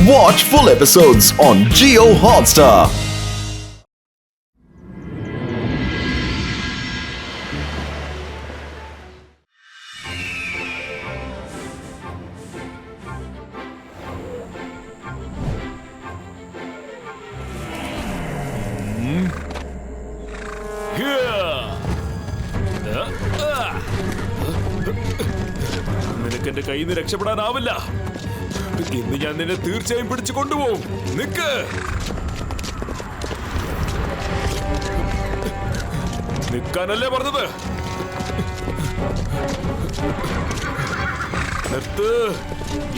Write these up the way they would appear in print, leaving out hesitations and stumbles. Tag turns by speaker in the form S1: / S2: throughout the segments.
S1: Watch full episodes on Jio Hotstar.
S2: നിനക്ക് എന്റെ കയ്യിൽ നിന്ന് രക്ഷപ്പെടാനാവില്ല. ഇന്ന് ഞാൻ നിന്നെ തീർച്ചയായും പിടിച്ചു കൊണ്ടുപോകും. നിക്ക്, നിൽക്കാനല്ലേ പറഞ്ഞത്? നിർത്ത്,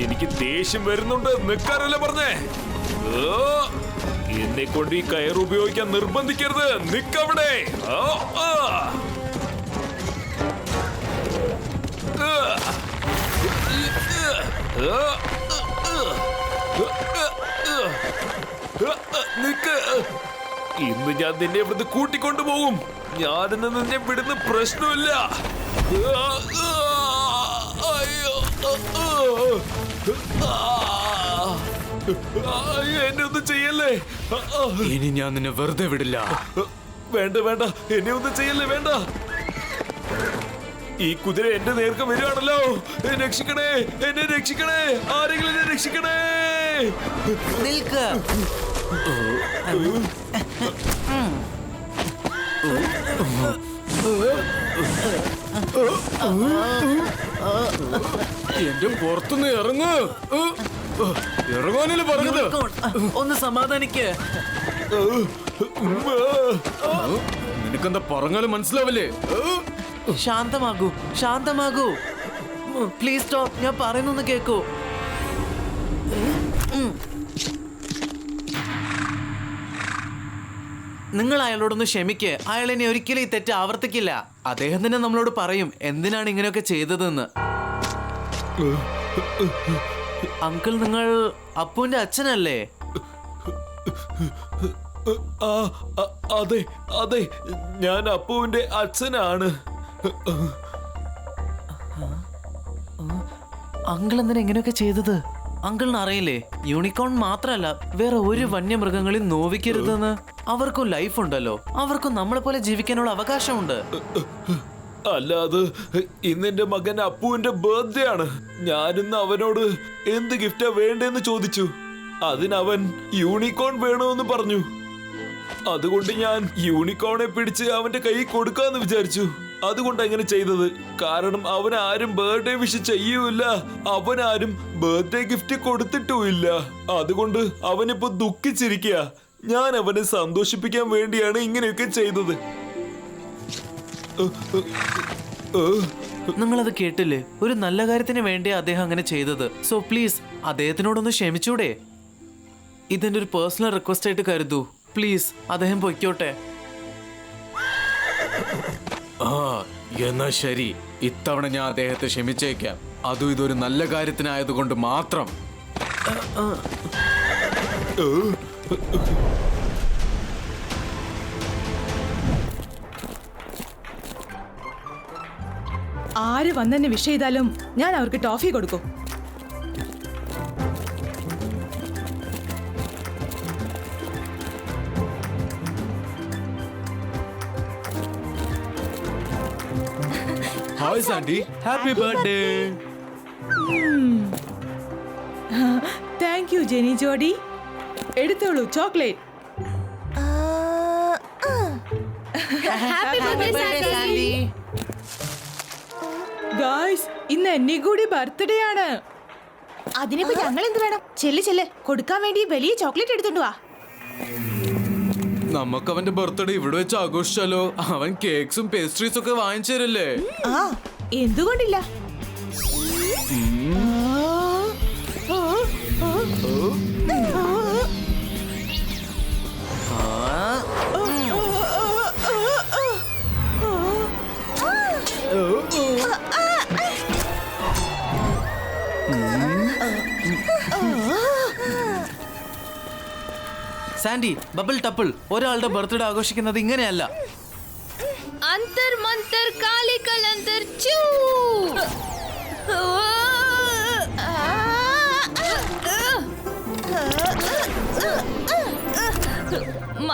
S2: എനിക്ക് ദേഷ്യം വരുന്നുണ്ട്. നിൽക്കാനല്ലേ പറഞ്ഞേ? എന്നെ കൊണ്ട് ഈ കയർ ഉപയോഗിക്കാൻ നിർബന്ധിക്കരുത്. നിക്കവിടെ. നിക്ക്, ഇന്ന് ഞാൻ നിന്നെ ഇവിടുന്ന് കൂട്ടിക്കൊണ്ടുപോകും. ഞാനിന്ന് നിന്നെ വിടുന്ന പ്രശ്നമില്ല. എന്നെ ഒന്നും ചെയ്യല്ലേ.
S3: ഇനി ഞാൻ നിന്നെ വെറുതെ വിടില്ല.
S2: വേണ്ട വേണ്ട, എന്നെ ഒന്നും ചെയ്യല്ലേ. വേണ്ട. ഈ കുതിര എന്റെ നേർക്ക് വരികയാണല്ലോ. രക്ഷിക്കണേ, എന്നെ രക്ഷിക്കണേ. ആരെങ്കിലും എന്നെ രക്ഷിക്കണേ.
S4: നിൽക്ക്.
S3: എന്റെ പുറത്തുനിന്ന് ഇറങ്ങ്. ഇറങ്ങാനല്ലേ പറഞ്ഞത്?
S4: ഒന്ന് സമാധാനിക്ക്.
S3: നിനക്കെന്താ പറഞ്ഞാലും മനസ്സിലാവില്ലേ?
S4: ശാന്തമാകൂ, ശാന്തമാകൂ. Please stop. ഞാൻ പറയുന്നൊന്ന് കേക്കൂ. നിങ്ങൾ അയാളോടൊന്ന് ക്ഷമിക്ക്. അയാൾ ഇനി ഒരിക്കലും ഈ തെറ്റ് ആവർത്തിക്കില്ല. അദ്ദേഹം തന്നെ നമ്മളോട് പറയും എന്തിനാണ് ഇങ്ങനെയൊക്കെ ചെയ്തതെന്ന്. അങ്കിൾ, നിങ്ങൾ അപ്പുവിന്റെ അച്ഛനല്ലേ?
S2: അതെ അതെ, ഞാൻ അപ്പുവിന്റെ അച്ഛനാണ്.
S4: അങ്കിൾ എന്തിനാ ഇങ്ങനെയൊക്കെ ചെയ്തത്? അങ്കിളിന് അറിയില്ലേ, യൂണിക്കോൺ മാത്രമല്ല വേറെ ഒരു വന്യമൃഗങ്ങളെയും നോവിക്കരുതെന്ന്. അവർക്കും ലൈഫ് ഉണ്ടല്ലോ. അവർക്കും നമ്മളെ പോലെ ജീവിക്കാനുള്ള അവകാശമുണ്ട്.
S2: അല്ലാതെ ഇന്നെന്റെ മകൻ അപ്പുവിന്റെ ബർത്ത്ഡേ ആണ്. ഞാനിന്ന് അവനോട് എന്ത് ഗിഫ്റ്റാ വേണ്ടെന്ന് ചോദിച്ചു. അതിനവൻ യൂണിക്കോൺ വേണമെന്ന് പറഞ്ഞു. അതുകൊണ്ട് ഞാൻ യൂണിക്കോണെ പിടിച്ച് അവന്റെ കൈ കൊടുക്കാന്ന് വിചാരിച്ചു. അതുകൊണ്ട് അങ്ങനെ ചെയ്തത്. കാരണം അവൻ ആരും ബർത്ത്ഡേ വിഷ് ചെയ്യൂല. അവനാരും ബർത്ത്ഡേ ഗിഫ്റ്റ് കൊടുത്തിട്ടുമില്ല. അതുകൊണ്ട് അവനിപ്പോ ദുഃഖിച്ചിരിക്കുക. ഞാൻ അവനെ സന്തോഷിപ്പിക്കാൻ വേണ്ടിയാണ് ഇങ്ങനെയൊക്കെ ചെയ്തത്.
S4: നിങ്ങളത് കേട്ടില്ലേ? ഒരു നല്ല കാര്യത്തിന് വേണ്ടിയാ അദ്ദേഹം അങ്ങനെ ചെയ്തത്. സോ പ്ലീസ് അദ്ദേഹത്തിനോടൊന്ന് ക്ഷമിച്ചൂടെ? ഇതെന്റെ ഒരു പേഴ്സണൽ റിക്വസ്റ്റ് ആയിട്ട് കരുതൂ. പ്ലീസ്, അദ്ദേഹം പൊയ്ക്കോട്ടെ.
S3: എന്നാ ശരി, ഇത്തവണ ഞാൻ അദ്ദേഹത്തെ ക്ഷമിച്ചേക്കാം. അതും ഇതൊരു നല്ല കാര്യത്തിനായതുകൊണ്ട് മാത്രം.
S5: ആര് വന്നെന്നെ വിഷ് ചെയ്താലും ഞാൻ അവർക്ക് ടോഫി കൊടുക്കും.
S3: Hi Sandy, happy birthday.
S5: Thank you Jenny Jody. എടുത്തോളൂ ചോക്ലേറ്റ്. ഗായ്സ്, ഇന്ന് എന്നെ കൂടി ബർത്ത്ഡേ ആണ്.
S6: അതിനിപ്പോ ഞങ്ങൾ എന്ത് വേണം? ചെല്ല് ചെല്ല്, കൊടുക്കാൻ വേണ്ടി വലിയ ചോക്ലേറ്റ് എടുത്തോണ്ട് വാ.
S3: നമുക്ക് അവന്റെ ബർത്ത്ഡേ ഇവിടെ വെച്ച് ആഘോഷിച്ചാലോ? അവൻ കേക്ക്സും പേസ്ട്രീസും ഒക്കെ വാങ്ങിച്ചു തരല്ലേ?
S6: എന്തുകൊണ്ടില്ല?
S4: സാൻഡി, ബബിൾ ടപ്പിൾ, ഒരാളുടെ ബർത്ത്ഡേ ആഘോഷിക്കുന്നത് ഇങ്ങനെയല്ല.
S6: अंतर मंतर काली कलंतर चू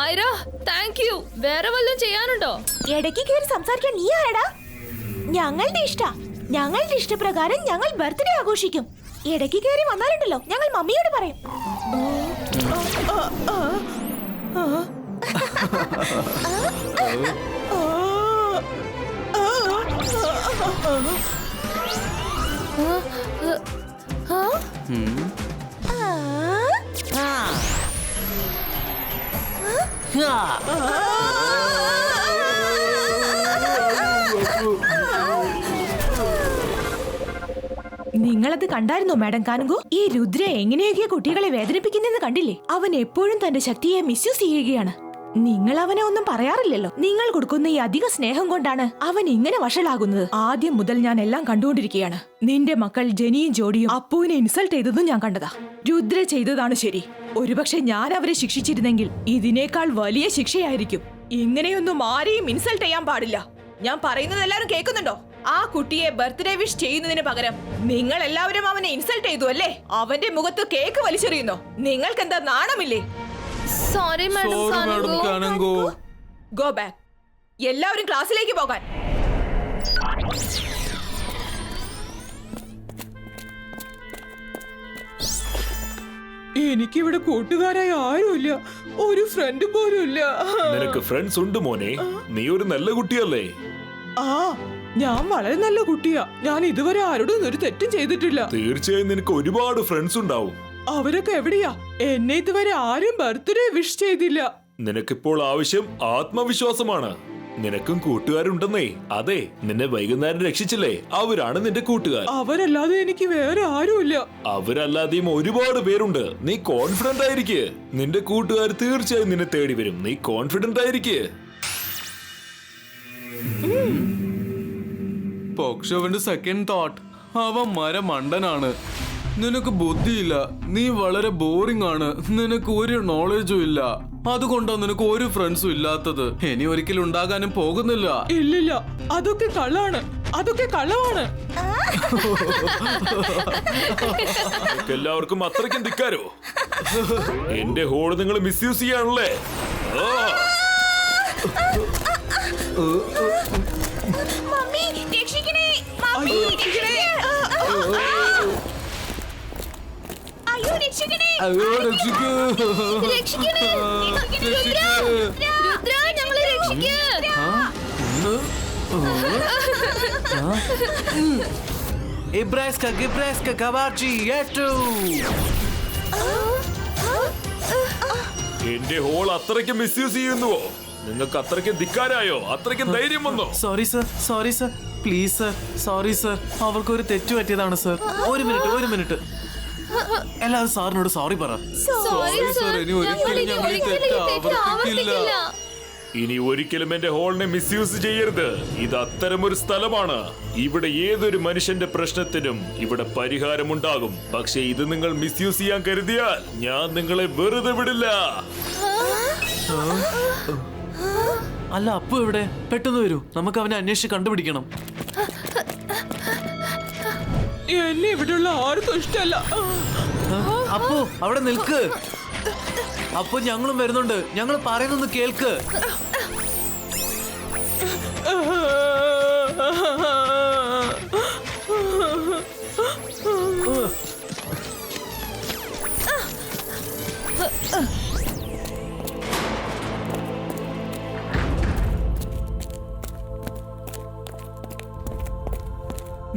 S7: മൈര താങ്ക് യു. വേറെ വല്ലതും ചെയ്യാനുണ്ടോ?
S6: ഇടയ്ക്ക് കയറി സംസാരിക്കാൻ നീ ആരാടാ? ഞങ്ങളുടെ ഇഷ്ടപ്രകാരം ഞങ്ങൾ ബർത്ത്ഡേ ആഘോഷിക്കും. ഇടയ്ക്ക് കയറി വന്നാലുണ്ടല്ലോ ഞങ്ങൾ മമ്മിയോട് പറയും. നിങ്ങളത് കണ്ടായിരുന്നോ മാഡം കാനുഗോ? ഈ രുദ്ര എങ്ങനെയൊക്കെ കുട്ടികളെ വേദനിപ്പിക്കുന്നെന്ന് കണ്ടില്ലേ? അവൻ എപ്പോഴും തന്റെ ശക്തിയെ മിസ്യൂസ് ചെയ്യുകയാണ്. നിങ്ങൾ അവനെ ഒന്നും പറയാറില്ലല്ലോ. നിങ്ങൾ കൊടുക്കുന്ന ഈ അധിക സ്നേഹം കൊണ്ടാണ് അവൻ ഇങ്ങനെ വഷളാകുന്നത്. ആദ്യം മുതൽ ഞാൻ എല്ലാം കണ്ടുകൊണ്ടിരിക്കുകയാണ്. നിന്റെ മക്കൾ ജെനിയും ജോഡിയും അപ്പുവിനെ ഇൻസൾട്ട് ചെയ്തതും ഞാൻ കണ്ടതാ. രുദ്ര ചെയ്തതാണ് ശരി. ഒരുപക്ഷെ ഞാൻ അവരെ ശിക്ഷിച്ചിരുന്നെങ്കിൽ ഇതിനേക്കാൾ വലിയ ശിക്ഷയായിരിക്കും. ഇങ്ങനെയൊന്നും ആരെയും ഇൻസൾട്ട് ചെയ്യാൻ പാടില്ല. ഞാൻ പറയുന്നത് എല്ലാവരും കേൾക്കുന്നുണ്ടോ? ആ കുട്ടിയെ ബർത്ത്ഡേ വിഷ് ചെയ്യുന്നതിന് പകരം നിങ്ങൾ എല്ലാവരും അവനെ ഇൻസൾട്ട് ചെയ്തു അല്ലേ? അവന്റെ മുഖത്ത് കേക്ക് വലിച്ചെറിയുന്നോ? നിങ്ങൾക്ക് എന്താ നാണമില്ലേ?
S7: സോറി മാഡം കാനുഗോ.
S6: Go back. എല്ലാവരും ക്ലാസ്സിലേക്ക് പോകാൻ.
S5: എനിക്കിവിടെ കൂട്ടുകാരായ ആരുമില്ല, ഒരു ഫ്രണ്ട് പോലും ഇല്ല.
S2: നിനക്ക് ഫ്രണ്ട്സ് ഉണ്ട് മോനെ. നീ ഒരു നല്ല കുട്ടിയല്ലേ?
S5: ആ, ഞാൻ വളരെ നല്ല കുട്ടിയാ. ഞാൻ ഇതുവരെ ആരോടും ഒരു തെറ്റും ചെയ്തിട്ടില്ല.
S2: തീർച്ചയായും നിനക്ക് ഒരുപാട് ഫ്രണ്ട്സ് ഉണ്ടാവും.
S5: അവരൊക്കെ എവിടെയാ? എന്നെ ഇതുവരെ ആരും ബർത്ത്ഡേ വിഷ് ചെയ്തില്ല.
S2: നിനക്കിപ്പോൾ ആവശ്യം ആത്മവിശ്വാസമാണ്. നിനക്കും കൂട്ടുകാരുണ്ടെന്നേ. അതെ, നിന്നെ വൈകുന്നേരം രക്ഷിച്ചില്ലേ, അവരാണ് നിന്റെ കൂട്ടുകാർ.
S5: അവരല്ലാതെ എനിക്ക് വേറെ ആരുമില്ല.
S2: അവരല്ലാതെയും ഒരുപാട് പേരുണ്ട്. നീ കോൺഫിഡന്റ് ആയിരിക്ക്. നിന്റെ കൂട്ടുകാർ തീർച്ചയായും നിന്നെ തേടി വരും. നീ കോൺഫിഡന്റ് ആയിരിക്ക്.
S3: പക്ഷെ അവന്റെ സെക്കൻഡ് തോട്ട്, അവൻ മരമണ്ടനാണ്. നിനക്ക് ബുദ്ധിയില്ല, നീ വളരെ ബോറിംഗ് ആണ്, നിനക്ക് ഒരു നോളജും ഇല്ല, അതുകൊണ്ടാണ് നിനക്ക് ഒരു ഫ്രണ്ട്സും ഇല്ലാത്തത്. ഇനി ഒരിക്കലും ഉണ്ടാകാനും പോകുന്നില്ല.
S5: ഇല്ലില്ല, അതൊക്കെ കള്ളാണ്, അതൊക്കെ കള്ളമാണ്.
S2: എല്ലാവർക്കും അത്രയ്ക്കും ധിക്കാരോ? എന്റെ ഹോള് നിങ്ങൾ മിസ്യൂസ് ചെയ്യാണല്ലേ?
S6: മമ്മി രക്ഷിക്കണേ, മമ്മി രക്ഷിക്കണേ. അയ്യോ രക്ഷിക്കണേ,
S3: രക്ഷിക്കൂ,
S7: രക്ഷിക്കണേ. രുദ്ര ഞങ്ങളെ രക്ഷിക്കൂ.
S4: ഇബ്രാസ്ക ഗിബ്രാസ്ക കവാച്ചി ഏറ്റു.
S2: എന്റെ ഹോൾ അത്രയ്ക്ക് മിസ്യൂസ് ചെയ്യുന്നുവോ? നിങ്ങൾക്ക് അത്രയ്ക്ക് ധിക്കാരായോ? അത്രയ്ക്ക് ധൈര്യം വന്നോ?
S4: Sorry sir, please sir, sorry sir. അവർക്കൊരു തെറ്റ് പറ്റിയതാണ് സർ. ഒരു മിനിറ്റ്. എല്ലാവരും സാറിനോട് സോറി പറ.
S7: സോറി
S3: സർ, ഇനി ഒരിക്കലും ഞങ്ങൾ ഈ തെറ്റ് ആവർത്തിക്കില്ല.
S2: ഇനി ഒരിക്കലും എന്റെ ഹോളിനെ മിസ്യൂസ് ചെയ്യരുത്. ഇത് അത്തരമൊരു സ്ഥലമാണ്. ഇവിടെ ഏതൊരു മനുഷ്യന്റെ പ്രശ്നത്തിനും ഇവിടെ പരിഹാരമുണ്ടാകും. പക്ഷെ ഇത് നിങ്ങൾ മിസ്യൂസ് ചെയ്യാൻ കരുതിയാൽ ഞാൻ നിങ്ങളെ വെറുതെ വിടില്ല.
S4: അല്ല, അപ്പു എവിടെ? പെട്ടെന്ന് വരൂ, നമുക്ക് അവനെ അന്വേഷിച്ച് കണ്ടുപിടിക്കണം.
S5: എന്നെ ഇവിടെയുള്ള ആർക്കും ഇഷ്ടമല്ല.
S4: അപ്പു അവിടെ നിൽക്ക്. അപ്പു ഞങ്ങളും വരുന്നുണ്ട്, ഞങ്ങൾ പറയുന്നൊന്ന് കേൾക്ക്.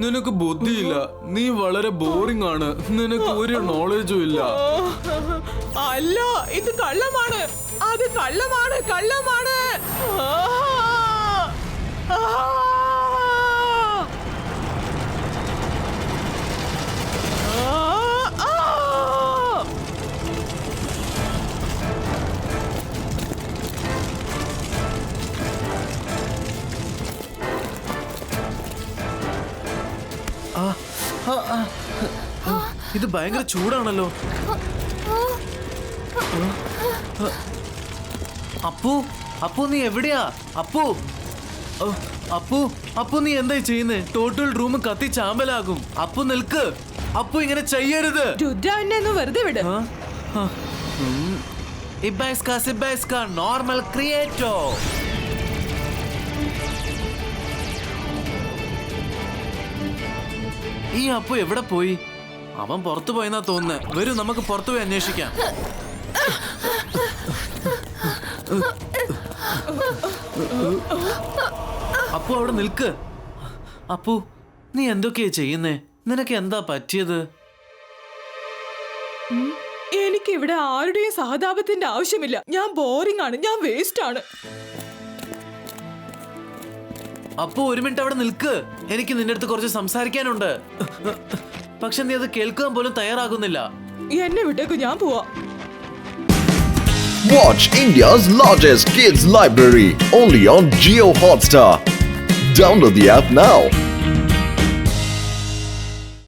S3: നിനക്ക് ബുദ്ധിയില്ല, നീ വളരെ ബോറിംഗ് ആണ്, നിനക്ക് ഒരു നോളജും ഇല്ല.
S5: അല്ല, ഇത് കള്ളമാണ്, അത് കള്ളമാണ്.
S4: ഇത് ഭയങ്കര ചൂടാണല്ലോ. അപ്പു നീ എവിടെയാ? അപ്പു നീ എന്തായി ചെയ്യുന്നേ? ടോട്ടൽ റൂം കത്തി ചാമ്പലാകും. അപ്പു നിൽക്ക്. അപ്പു ഇങ്ങനെ ചെയ്യരുത്.
S5: രുദ്ര എന്നെ ഒന്ന് വെറുതെ വിട്.
S4: ഇബൈസ്ക സിബൈസ്ക നോർമൽ ക്രിയേറ്റോ. ഈ അപ്പു എവിടെ പോയി? അവൻ പുറത്തു പോയെന്നാ തോന്നുന്നത്. വരൂ നമുക്ക് പുറത്തു പോയി അന്വേഷിക്കാം. അപ്പു അവിടെ നിൽക്ക്. അപ്പു നീ എന്തൊക്കെയാ ചെയ്യുന്നേ? നിനക്ക് എന്താ പറ്റിയത്?
S5: എനിക്ക് ഇവിടെ ആരുടെയും സഹതാപത്തിന്റെ ആവശ്യമില്ല. ഞാൻ ബോറിംഗ് ആണ്, ഞാൻ വേസ്റ്റ് ആണ്.
S4: അപ്പു ഒരു മിനിറ്റ് അവിടെ നിൽക്ക്. എനിക്ക് നിന്റെ അടുത്ത് കുറച്ച് സംസാരിക്കാനുണ്ട്. പക്ഷെ നീ അത് കേൾക്കാൻ പോലും തയ്യാറാകുന്നില്ല.
S5: എന്നെ വിട്ടേക്ക്, ഞാൻ പോവാ.
S1: Watch India's largest kids library only on Jio Hotstar. Download the app now.